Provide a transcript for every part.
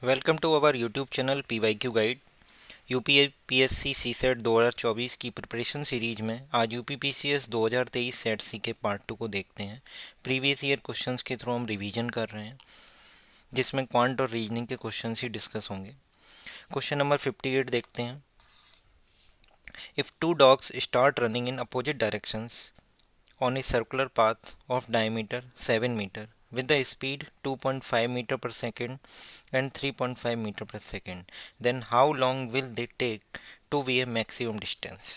Welcome to our YouTube channel PYQ guide. UPSC CSET 2024 की preparation series में आज UPPCS 2023 set सी के part 2 को देखते हैं। प्रीवियस ईयर क्वेश्चंस के थ्रू हम रिवीजन कर रहे हैं, जिसमें क्वांट और रीजनिंग के क्वेश्चंस ही डिस्कस होंगे। क्वेश्चन नंबर 58 देखते हैं। If two dogs start running in opposite directions on a circular path of diameter 7 meter with the speed 2.5 meter per second and 3.5 meter per second, then how long will they take to be a maximum distance?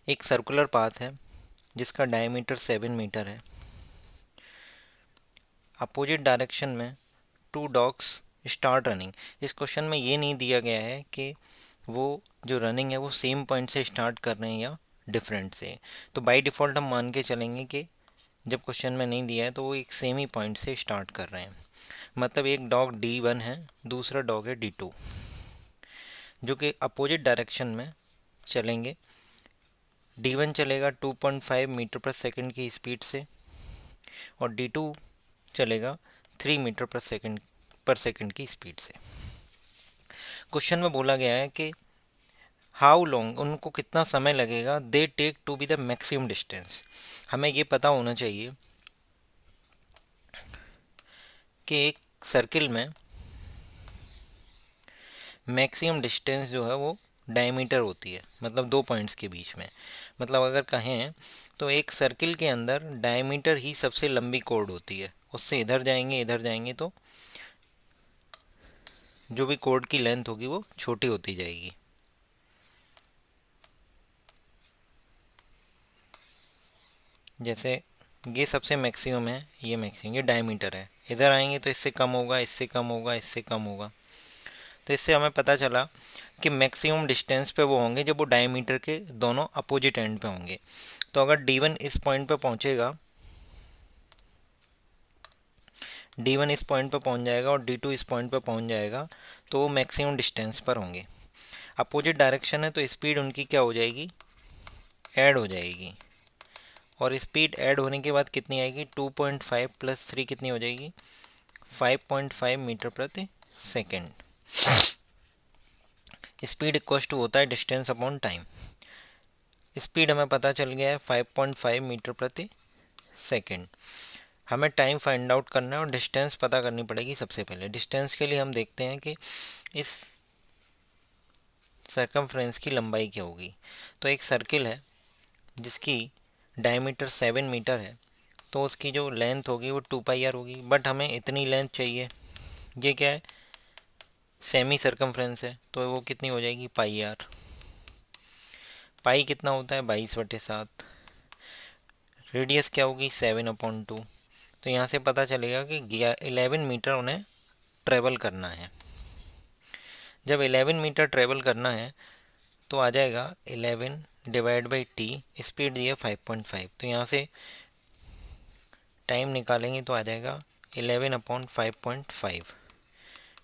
एक circular path है जिसका diameter 7 metre है। Opposite direction में to dogs start running. इस question में ये नहीं दिया गया है कि वो जो रनिंग है वो सेम पॉइंट से स्टार्ट कर रहे हैं या डिफरेंट से। तो बाय डिफ़ॉल्ट हम मान के चलेंगे कि जब क्वेश्चन में नहीं दिया है तो वो एक सेम ही पॉइंट से स्टार्ट कर रहे हैं। मतलब एक डॉग D1 है, दूसरा डॉग है D2, जो कि अपोजिट डायरेक्शन में चलेंगे। D1 चलेगा 2.5 मीटर पर सेकंड की स्पीड से और D2 चलेगा 3 मीटर पर सेकंड की स्पीड से। क्वेश्चन में बोला गया है कि हाउ लॉन्ग, उनको कितना समय लगेगा, they take to be the maximum distance. हमें ये पता होना चाहिए कि एक सर्किल में मैक्सिमम डिस्टेंस जो है वो डायमीटर होती है, मतलब दो पॉइंट्स के बीच में। मतलब अगर कहें तो एक सर्किल के अंदर डायमीटर ही सबसे लंबी कोड होती है। उससे इधर जाएंगे तो जो भी कोड की लेंथ होगी वो छोटी होती जाएगी। जैसे ये सबसे मैक्सिमम है, ये मैक्सिमम, ये डायमीटर है। इधर आएंगे तो इससे कम होगा, इससे कम होगा, इससे कम होगा। तो इससे हमें पता चला कि मैक्सिमम डिस्टेंस पे वो होंगे जब वो डायमीटर के दोनों अपोजिट एंड पे होंगे। तो अगर D1 इस पॉइंट पे पहुंचेगा, D1 इस पॉइंट पे पहुंच जाएगा और D2 इस पॉइंट पे पहुंच जाएगा, तो वो मैक्सिमम डिस्टेंस पर होंगे। अपोजिट डायरेक्शन है तो स्पीड उनकी क्या हो जाएगी, ऐड हो जाएगी। और स्पीड ऐड होने के बाद कितनी आएगी, 2.5 प्लस 3 कितनी हो जाएगी, 5.5 मीटर प्रति सेकेंड। स्पीड इक्वल टू होता है डिस्टेंस अपॉन टाइम। स्पीड हमें पता चल गया है 5.5 मीटर प्रति सेकेंड। हमें टाइम फाइंड आउट करना है और डिस्टेंस पता करनी पड़ेगी। सबसे पहले डिस्टेंस के लिए हम देखते हैं कि इस सर्कमफ्रेंस की लंबाई क्या होगी। तो एक सर्किल है जिसकी डायमीटर 7 मीटर है, तो उसकी जो लेंथ होगी वो 2πr होगी। बट हमें इतनी लेंथ चाहिए, ये क्या है, सेमी सर्कमफ्रेंस है, तो वो कितनी हो जाएगी, πr। पाई कितना होता है, 22/7। रेडियस क्या होगी, 7/2। तो यहाँ से पता चलेगा कि 11 मीटर उन्हें ट्रेवल करना है। जब 11 मीटर ट्रेवल करना है तो आ जाएगा 11 डिवाइड बाई टी, स्पीड दी है 5.5। तो यहाँ से टाइम निकालेंगे तो आ जाएगा 11/5.5,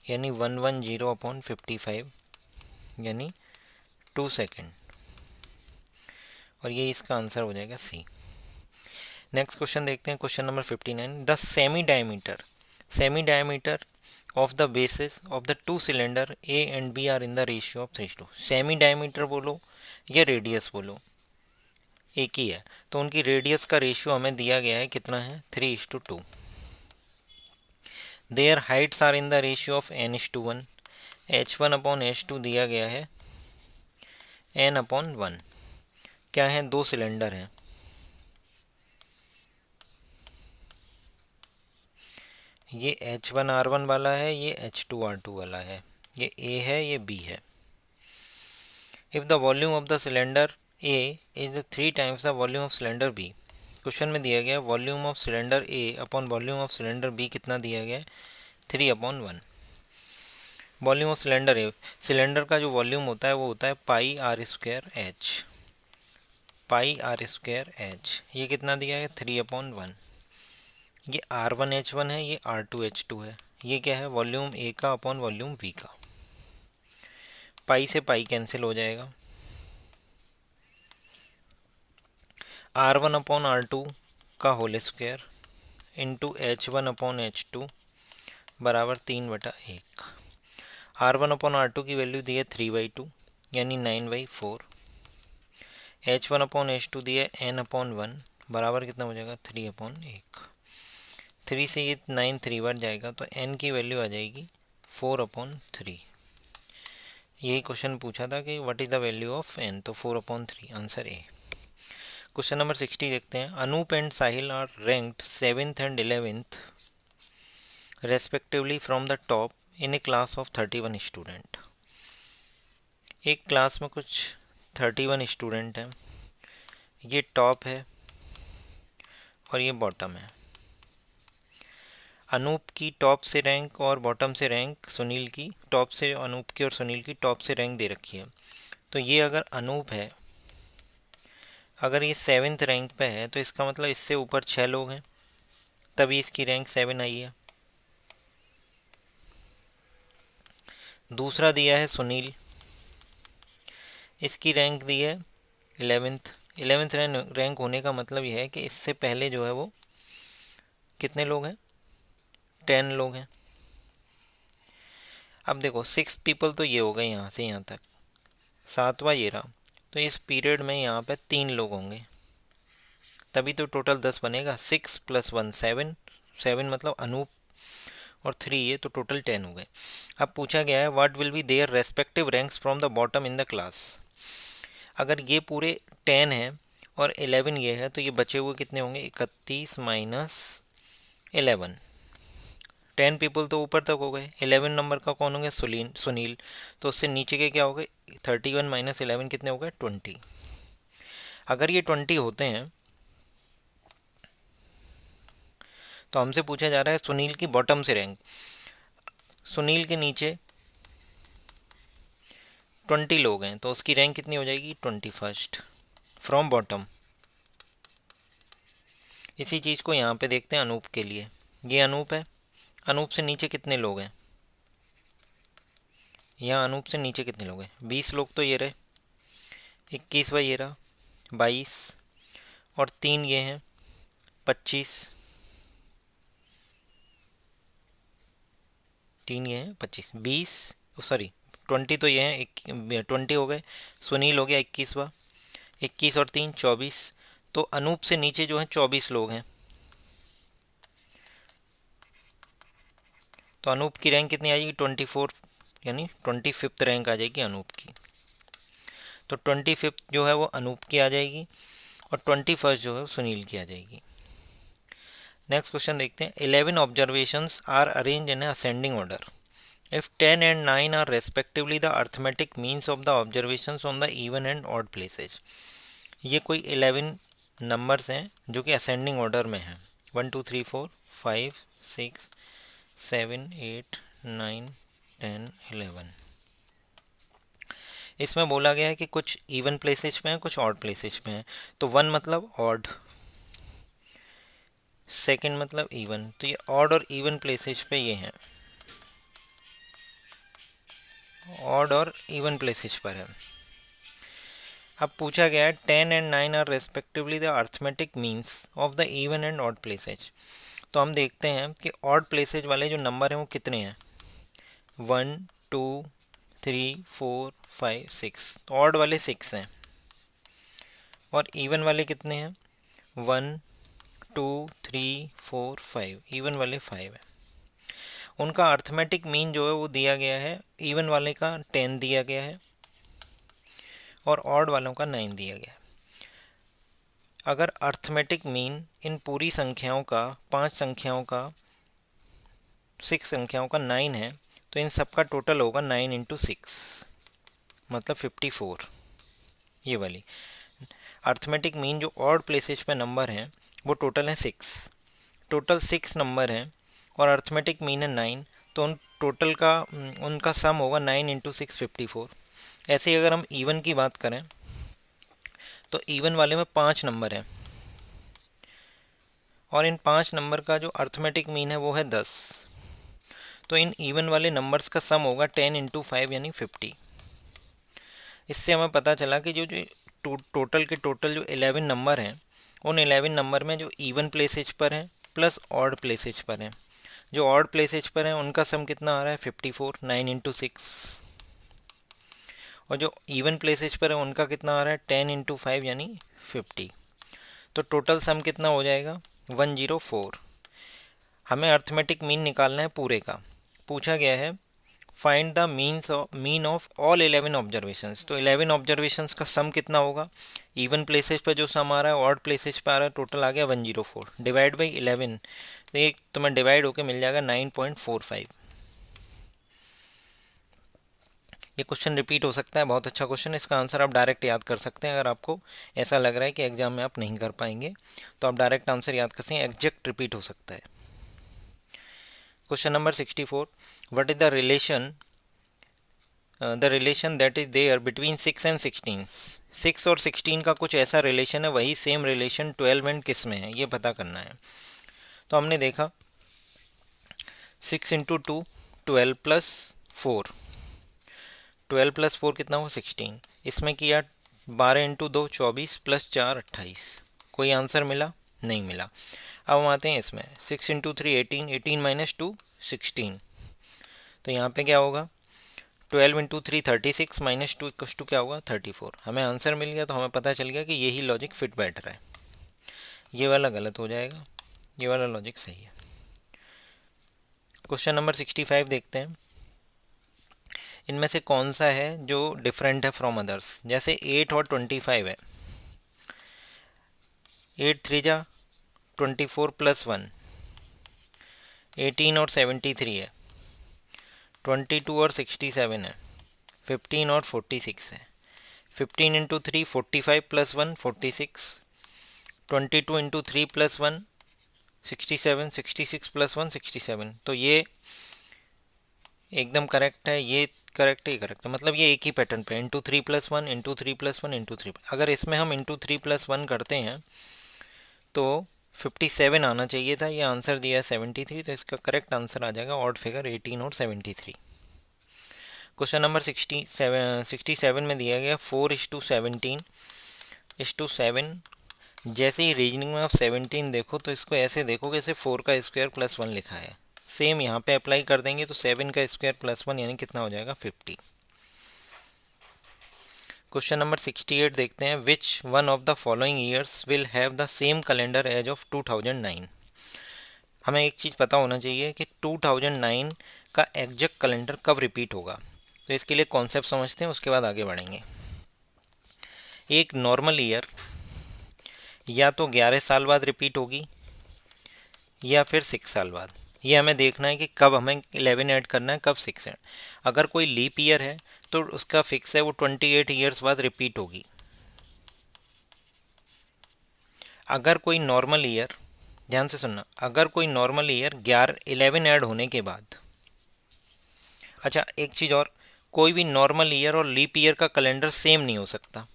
यानी 110/55, यानी 2 सेकेंड। और ये इसका आंसर हो जाएगा सी। नेक्स्ट क्वेश्चन देखते हैं, question number 59। The semi diameter of the bases of the two cylinder A and B are in the ratio of 3:2। Semi diameter बोलो या रेडियस बोलो, एक ही है। तो उनकी रेडियस का रेशियो हमें दिया गया है, कितना है, 3:2। Their heights are in the ratio of n:1। h1/h2 दिया गया है n/1। क्या है, दो सिलेंडर हैं, ये H1R1 वाला है, ये H2R2 वाला है, ये A है, ये B है। If the volume of the cylinder A is 3 times the volume of cylinder B। Question में दिया गया volume of cylinder A upon volume of cylinder B कितना दिया गया है, 3/1। Volume of cylinder A, cylinder का जो वॉल्यूम होता है वो होता है πr²h। πr²h ये कितना दिया है, 3/1। ये R1H1 है, ये R2H2 है। ये क्या है, वॉल्यूम A का अपॉन वॉल्यूम V का। पाई से पाई कैंसिल हो जाएगा। R1/R2 का होल स्क्वायर इंटू H1/H2 बराबर 3/1। R1/R2 की वैल्यू दी है 3/2 यानी 9/4। H1/H2 दी है n/1 बराबर कितना हो जाएगा 3/1। 3 से ये 9 3 बार जाएगा तो n की वैल्यू आ जाएगी 4/3। यही क्वेश्चन पूछा था कि what is the value of n, तो 4/3 आंसर ए। क्वेश्चन नंबर 60 देखते हैं। Anup and Sahil are ranked 7th and 11th respectively from the top in a class of 31 student. एक क्लास में कुछ 31 स्टूडेंट हैं, ये टॉप है और ये बॉटम है। अनूप की टॉप से रैंक और बॉटम से रैंक सुनील की, टॉप से अनूप की और सुनील की टॉप से रैंक दे रखी है। तो ये अगर अनूप है, अगर ये 7th रैंक पे है तो इसका मतलब इससे ऊपर 6 लोग हैं, तभी इसकी रैंक 7 आई है। दूसरा दिया है सुनील, इसकी रैंक दी है 11th। 11th रैंक होने का मतलब यह है कि इससे पहले जो है वो कितने लोग हैं, 10 लोग हैं। अब देखो 6 पीपल तो ये हो गए यहाँ से यहाँ तक, 7वां ये रहा, तो इस पीरियड में यहाँ पे 3 लोग होंगे, तभी तो टोटल 10 बनेगा। 6 + 1 7, 7 मतलब अनूप और 3 ये, तो टोटल 10 हो गए। अब पूछा गया है what will be their respective ranks from the bottom in the class. अगर ये पूरे 10 हैं और 11 ये है तो ये बचे हुए कितने होंगे, 31 - 11। 10 पीपल तो ऊपर तक हो गए, 11 नंबर का कौन होंगे, सुनील। तो उससे नीचे के क्या हो गए, 31 - 11 कितने हो गए, 20। अगर ये 20 होते हैं तो हमसे पूछा जा रहा है सुनील की बॉटम से रैंक। सुनील के नीचे 20 लोग हैं तो उसकी रैंक कितनी हो जाएगी, 21st फ्रॉम बॉटम। इसी चीज़ को यहाँ पे देखते हैं अनूप के लिए। ये अनूप है, अनूप से नीचे कितने लोग हैं, यहाँ अनूप से नीचे कितने लोग हैं, 20 लोग तो ये रहे, 21वां ये रहा 22, और 3 ये हैं 25, 3 ये हैं 25, 20 सॉरी 20 तो ये हैं 20 हो गए। सुनील हो गया 21वां, 21 और 3 24। तो अनूप से नीचे जो है 24 लोग हैं, तो अनूप की रैंक कितनी आ जाएगी, 24, यानी 25th रैंक आ जाएगी अनूप की। तो 25th जो है वो अनूप की आ जाएगी और 21st जो है वो सुनील की आ जाएगी। नेक्स्ट क्वेश्चन देखते हैं। 11 observations are arrange in ascending order if 10 and 9 are respectively the arithmetic means of the observations on the even and odd places। ये कोई 11 नंबर्स हैं जो कि असेंडिंग ऑर्डर में हैं, 1 2 3 4 5 6 7 8 9 10 11। इसमें बोला गया है कि कुछ इवन प्लेसेस पे हैं, कुछ ऑड प्लेसेस पे हैं। तो 1 मतलब ऑड, सेकंड मतलब इवन, तो ये ऑड और इवन प्लेसेस पे ये हैं, ऑड और इवन प्लेसेस पर है। अब पूछा गया है 10 and 9 are respectively the arithmetic means of the even and odd places. तो हम देखते हैं कि ऑड प्लेसेज वाले जो नंबर हैं वो कितने हैं, 1 2 3 4 5 6, तो ऑड वाले 6 हैं, और इवन वाले कितने हैं, 1 2 3 4 5, इवन वाले 5 हैं। उनका अर्थमेटिक मीन जो है वो दिया गया है, इवन वाले का 10 दिया गया है और ऑड वालों का 9 दिया गया है। अगर अर्थमेटिक मीन इन पूरी संख्याओं का, 5 संख्याओं का, 6 संख्याओं का 9 है, तो इन सब का टोटल होगा 9 × 6 मतलब 54। ये वाली अर्थमेटिक मीन जो ऑड प्लेसेस पे नंबर हैं वो टोटल है 6, टोटल 6 नंबर हैं और अर्थमेटिक मीन है 9, तो उन टोटल का उनका सम होगा 9 × 6 54। ऐसे ही अगर हम इवन की बात करें तो इवन वाले में 5 नंबर हैं और इन 5 नंबर का जो अर्थमेटिक मीन है वो है 10, तो इन इवन वाले नंबर्स का सम होगा 10 × 5 यानी 50। इससे हमें पता चला कि जो जो टोटल के टोटल जो 11 नंबर हैं, उन 11 नंबर में जो इवन प्लेसेज पर हैं प्लस ऑड प्लेसेज पर हैं, जो ऑड प्लेसेज पर हैं उनका सम कितना आ रहा है 54, 9 इंटू 6। और जो इवन प्लेसेज पर है उनका कितना आ रहा है 10 इंटू 5 यानी 50। तो टोटल सम कितना हो जाएगा 104। हमें अर्थमेटिक मीन निकालना है पूरे का। पूछा गया है find the mean of all 11 observations. तो 11 ऑब्जर्वेशंस का सम कितना होगा। इवन प्लेसेज पे जो सम आ रहा है ऑड प्लेसेज पे आ रहा है, टोटल आ गया 104 डिवाइड बाई 11। तो ये तुम्हें डिवाइड होके मिल जाएगा 9.45। ये क्वेश्चन रिपीट हो सकता है, बहुत अच्छा क्वेश्चन है। इसका आंसर आप डायरेक्ट याद कर सकते हैं। अगर आपको ऐसा लग रहा है कि एग्जाम में आप नहीं कर पाएंगे तो आप डायरेक्ट आंसर याद कर सकते हैं, एग्जैक्ट रिपीट हो सकता है। Question number 64, what is the relation that is there between 6 and 16। 6 और 16 का कुछ ऐसा रिलेशन है, वही सेम रिलेशन 12 एंड किस में है, ये पता करना है। तो हमने देखा 6 इंटू 2 12 प्लस 4, 12 प्लस 4 कितना हुआ 16। इसमें किया 12 इंटू 2 24 प्लस 4 28। कोई आंसर मिला नहीं मिला। अब हम आते हैं इसमें 6 इंटू 3 18, 18 माइनस 2 16। तो यहाँ पे क्या होगा 12 इंटू 3 36 माइनस 2 इक्वस टू क्या होगा 34। हमें आंसर मिल गया, तो हमें पता चल गया कि यही लॉजिक फिट बैठ रहा है। ये वाला गलत हो जाएगा, ये वाला लॉजिक सही है। क्वेश्चन नंबर 65 देखते हैं। इनमें से कौन सा है जो डिफरेंट है फ्रॉम अदर्स। जैसे 8 और 25 है, 8 3 जा 24 प्लस 1, 18 और 73 है, 22 और 67 है, 15 और 46 है। 15 into 3 45 plus 1 46, 22 into 3 plus 1 67, 66 plus 1 67। तो ये एकदम करेक्ट है, ये करेक्ट है, ये करेक्ट है। मतलब ये एक ही पैटर्न पे into 3 plus 1 into 3 plus 1 into 3। अगर इसमें हम इंटू 3 प्लस 1 करते हैं तो 57 आना चाहिए था, ये आंसर दिया है 73। तो इसका करेक्ट आंसर आ जाएगा ऑड फिगर 18 और 73। क्वेश्चन नंबर 67 में दिया गया 4:17:7। जैसे ही रीजनिंग में आप 17 देखो तो इसको ऐसे देखो कि इसे 4 का स्क्वायर प्लस 1 लिखा है। सेम यहाँ पे अप्लाई कर देंगे तो 7 का स्क्वायर प्लस 1 यानी कितना हो जाएगा 50। क्वेश्चन नंबर 68 देखते हैं। Which one of the following years will have the same calendar as of 2009। हमें एक चीज़ पता होना चाहिए कि 2009 का एग्जैक्ट कैलेंडर कब रिपीट होगा। तो इसके लिए कॉन्सेप्ट समझते हैं, उसके बाद आगे बढ़ेंगे। एक नॉर्मल ईयर या तो 11 साल बाद रिपीट होगी या फिर 6 साल बाद। ये हमें देखना है कि कब हमें 11 ऐड करना है, कब 6 ऐड। अगर कोई लीप ईयर है तो उसका फिक्स है, वो 28 ईयर्स बाद रिपीट होगी। अगर कोई नॉर्मल ईयर, ध्यान से सुनना, अगर कोई नॉर्मल ईयर 11 ऐड होने के बाद, अच्छा एक चीज़ और, कोई भी नॉर्मल ईयर और लीप ईयर का कैलेंडर सेम नहीं हो सकता।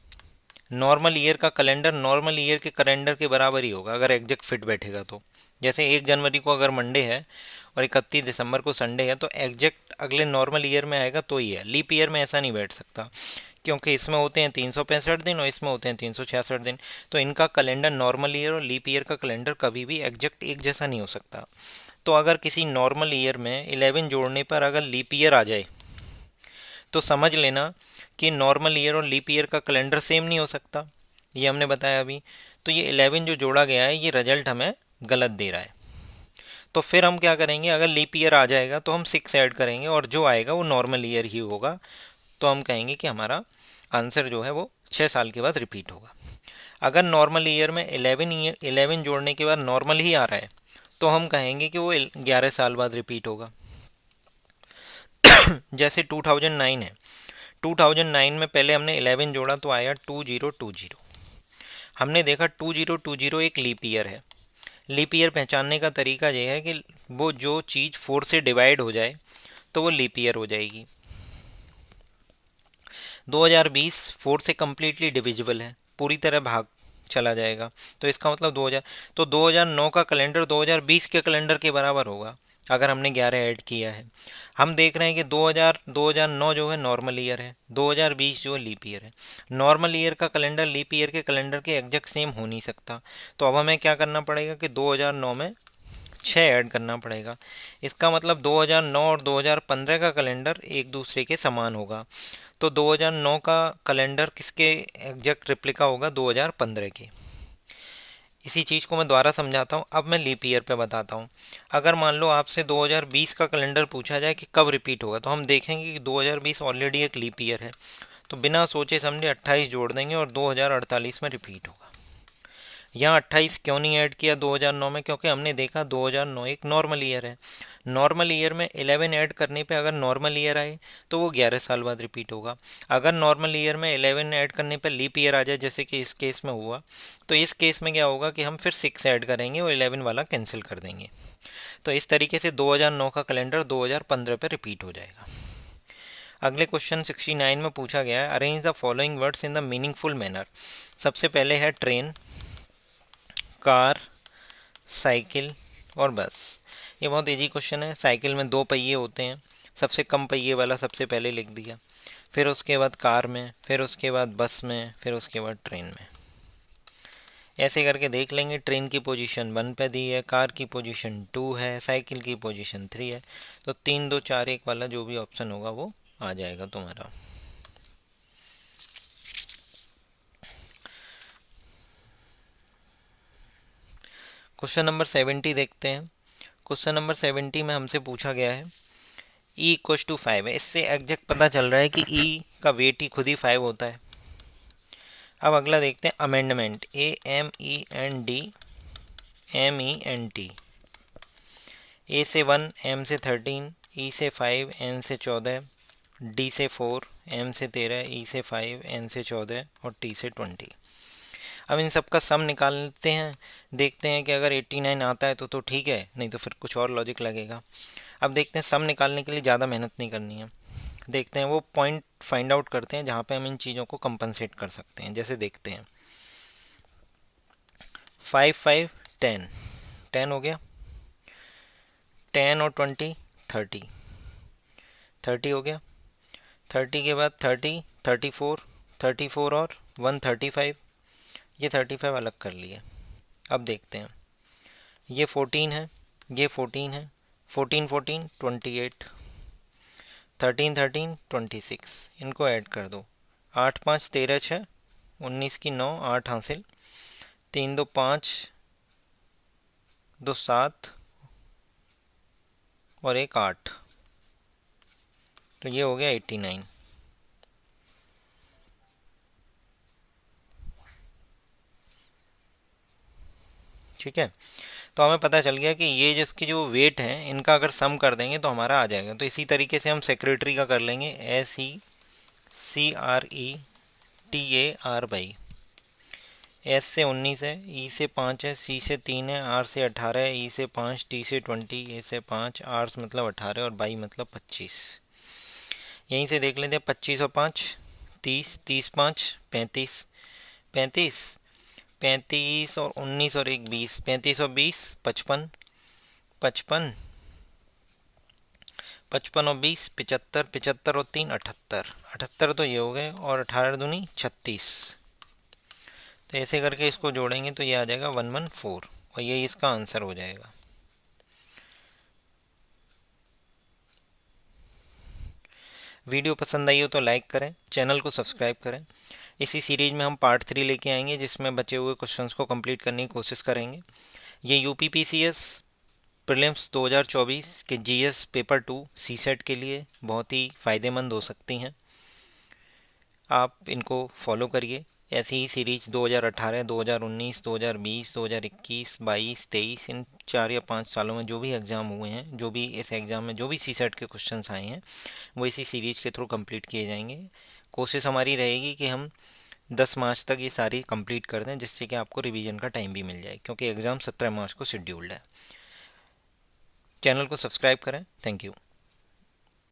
नॉर्मल ईयर का कैलेंडर नॉर्मल ईयर के कैलेंडर के बराबर ही होगा अगर एग्जैक्ट फिट बैठेगा तो। जैसे 1 जनवरी को अगर मंडे है और 31 दिसंबर को संडे है तो एग्जैक्ट अगले नॉर्मल ईयर में आएगा तो ही है। लीप ईयर में ऐसा नहीं बैठ सकता, क्योंकि इसमें होते हैं 365 दिन और इसमें होते हैं 366 दिन। तो इनका कैलेंडर नॉर्मल ईयर और लीप ईयर का कैलेंडर कभी भी एग्जैक्ट एक जैसा नहीं हो सकता। तो अगर किसी नॉर्मल ईयर में 11 जोड़ने पर अगर लीप ईयर आ जाए तो समझ लेना कि नॉर्मल ईयर और लीप ईयर का कैलेंडर सेम नहीं हो सकता। ये हमने बताया अभी। तो ये 11 जो जोड़ा गया है ये रिजल्ट हमें गलत दे रहा है। तो फिर हम क्या करेंगे, अगर लीप ईयर आ जाएगा तो हम 6 ऐड करेंगे और जो आएगा वो नॉर्मल ईयर ही होगा। तो हम कहेंगे कि हमारा आंसर जो है वो 6 साल के बाद रिपीट होगा। अगर नॉर्मल ईयर में 11 जोड़ने के बाद नॉर्मल ही आ रहा है तो हम कहेंगे कि वो 11 साल बाद रिपीट होगा। जैसे 2009 है, 2009 में पहले हमने 11 जोड़ा तो आया 2020। हमने देखा 2020 एक लीप ईयर है। लीप ईयर पहचानने का तरीका यह है कि वो जो चीज़ 4 से डिवाइड हो जाए तो वो लीप ईयर हो जाएगी। 2020 4 से कम्प्लीटली डिविजिबल है, पूरी तरह भाग चला जाएगा। तो इसका मतलब 2000, तो 2009 का कैलेंडर 2020 के कैलेंडर के बराबर होगा अगर हमने 11 ऐड किया है। हम देख रहे हैं कि 2009 जो है नॉर्मल ईयर है, 2020 जो है लीप ईयर है। नॉर्मल ईयर का कैलेंडर लीप ईयर के कैलेंडर के एग्जैक्ट सेम हो नहीं सकता। तो अब हमें क्या करना पड़ेगा कि 2009 में 6 ऐड करना पड़ेगा। इसका मतलब 2009 और 2015 का कैलेंडर एक दूसरे के समान होगा। तो 2009 का कैलेंडर किसके एग्जैक्ट रिप्लिका होगा? 2015 के। इसी चीज़ को मैं दोबारा समझाता हूँ। अब मैं लीप ईयर पे बताता हूँ। अगर मान लो आपसे 2020 का कैलेंडर पूछा जाए कि कब रिपीट होगा, तो हम देखेंगे कि 2020 ऑलरेडी एक लीप ईयर है, तो बिना सोचे समझे 28 जोड़ देंगे और 2048 में रिपीट होगा। यहाँ 28 क्यों नहीं ऐड किया 2009 में? क्योंकि हमने देखा 2009 एक नॉर्मल ईयर है। नॉर्मल ईयर में 11 ऐड करने पे अगर नॉर्मल ईयर आए तो वो 11 साल बाद रिपीट होगा। अगर नॉर्मल ईयर में 11 ऐड करने पे लीप ईयर आ जाए, जैसे कि इस केस में हुआ, तो इस केस में क्या होगा कि हम फिर 6 ऐड करेंगे और 11 वाला कैंसिल कर देंगे। तो इस तरीके से 2009 का कैलेंडर 2015 पे रिपीट हो जाएगा। अगले क्वेश्चन 69 में पूछा गया है, arrange the following words in the meaningful manner. सबसे पहले है ट्रेन, कार, साइकिल और बस। ये बहुत इजी क्वेश्चन है। साइकिल में 2 पहिए होते हैं, सबसे कम पहिए वाला सबसे पहले लिख दिया, फिर उसके बाद कार में, फिर उसके बाद बस में, फिर उसके बाद ट्रेन में। ऐसे करके देख लेंगे। ट्रेन की पोजीशन 1 पे दी है, कार की पोजीशन 2 है, साइकिल की पोजीशन 3 है। तो 3 2 4 1 वाला जो भी ऑप्शन होगा वो आ जाएगा तुम्हारा। क्वेश्चन नंबर 70 देखते हैं। क्वेश्चन नंबर 70 में हमसे पूछा गया है ई इक्व टू 5 है। इससे एग्जैक्ट पता चल रहा है कि ई का वेट ही खुद ही 5 होता है। अब अगला देखते हैं अमेंडमेंट, AMEND, ए से 1, एम से 13, ई से 5, एन से 14, डी से 4, एम से 13, ई से 5, एन से 14 और टी से 20। अब इन सब का सम निकालते हैं, देखते हैं कि अगर 89 आता है तो ठीक है, नहीं तो फिर कुछ और लॉजिक लगेगा। अब देखते हैं, सम निकालने के लिए ज़्यादा मेहनत नहीं करनी है। देखते हैं, वो पॉइंट फाइंड आउट करते हैं जहाँ पे हम इन चीज़ों को कंपनसेट कर सकते हैं। जैसे देखते हैं 5 5 10, 10 हो गया, 10 और 20 30, 30 हो गया, 30 के बाद 30 34, 34 और 1 35, ये 35 अलग कर लिए। अब देखते हैं, ये 14 है, ये 14 है, 14 14 28, 13 13 26, इनको ऐड कर दो। 8 5 13 6, 19 की 9, 8 हासिल, 3 2 5, 2 7 और 1 8, तो ये हो गया 89। ठीक है, तो हमें पता चल गया कि ये जिसकी जो वेट है इनका अगर सम कर देंगे तो हमारा आ जाएगा। तो इसी तरीके से हम सेक्रेटरी का कर लेंगे, SECRETAR, एस से 19 है, ई से 5 है, सी से 3 है, आर से 18 है, ई से 5, टी से 20, ए से 5, आर मतलब 18 और बाई मतलब 25। यहीं से देख लेते हैं, 25 और 5 30, 30 5 35, 35 35 और 19 और 1 20, 35 और 20 55, 55 55 और 20 75, 75 और 3 78, 78 तो ये हो गए, और 18 दूनी 36। तो ऐसे करके इसको जोड़ेंगे तो ये आ जाएगा 114 और ये इसका आंसर हो जाएगा। वीडियो पसंद आई हो तो लाइक करें, चैनल को सब्सक्राइब करें। इसी सीरीज में हम पार्ट 3 लेके आएंगे, जिसमें बचे हुए क्वेश्चंस को कंप्लीट करने की कोशिश करेंगे। ये यूपीपीसीएस प्रीलिम्स 2024 के जीएस पेपर 2 सीसेट के लिए बहुत ही फ़ायदेमंद हो सकती हैं। आप इनको फॉलो करिए। ऐसी ही सीरीज 2018, 2019, 2020, 2021, 22, 23, इन 4 या 5 सालों में जो भी एग्ज़ाम हुए हैं, जो भी इस एग्ज़ाम में जो भी सीसेट के क्वेश्चंस आए हैं, वो इसी सीरीज़ के थ्रू कंप्लीट किए जाएंगे। कोशिश हमारी रहेगी कि हम 10 मार्च तक ये सारी कंप्लीट कर दें, जिससे कि आपको रिवीजन का टाइम भी मिल जाए, क्योंकि एग्ज़ाम 17 मार्च को शेड्यूल्ड है। चैनल को सब्सक्राइब करें। Thank you.